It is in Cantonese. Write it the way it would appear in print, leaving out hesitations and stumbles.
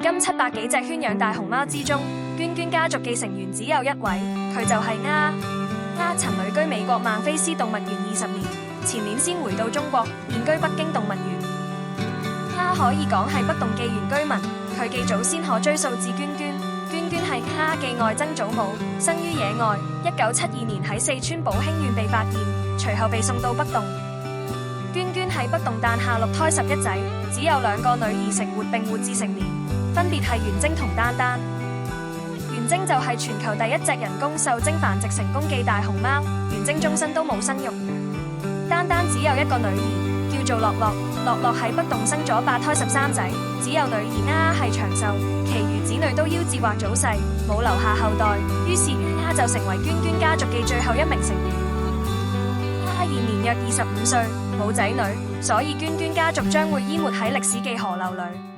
今700幾隻圈養大熊貓之中，娟娟家族嘅成員只有一位，佢就係鴉。鴉曾旅居美國孟菲斯動物園20年，前年先回到中國，現居北京動物園。鴉可以講係北洞嘅原居民，佢嘅祖先可追溯至娟娟。娟娟係鴉嘅外曾祖母，生於野外。1972年喺四川寶興縣被發現，隨後被送到北洞。娟娟喺北洞誕下6胎11仔，只有2個女兒成活並活至成年，分別係元晶同丹丹。元晶就係全球第一隻人工受精繁殖成功嘅大熊貓，元晶終身都冇生育。丹丹只有1個女兒，叫做樂樂。樂樂喺北洞生咗8胎13仔，只有女兒鴉係長壽，其餘子女都夭折或早逝，冇留下後代。於是鴉就成為娟娟家族嘅最後一名成員。鴉現年約25歲，冇仔女，所以娟娟家族將會淹沒喺歷史嘅河流裏。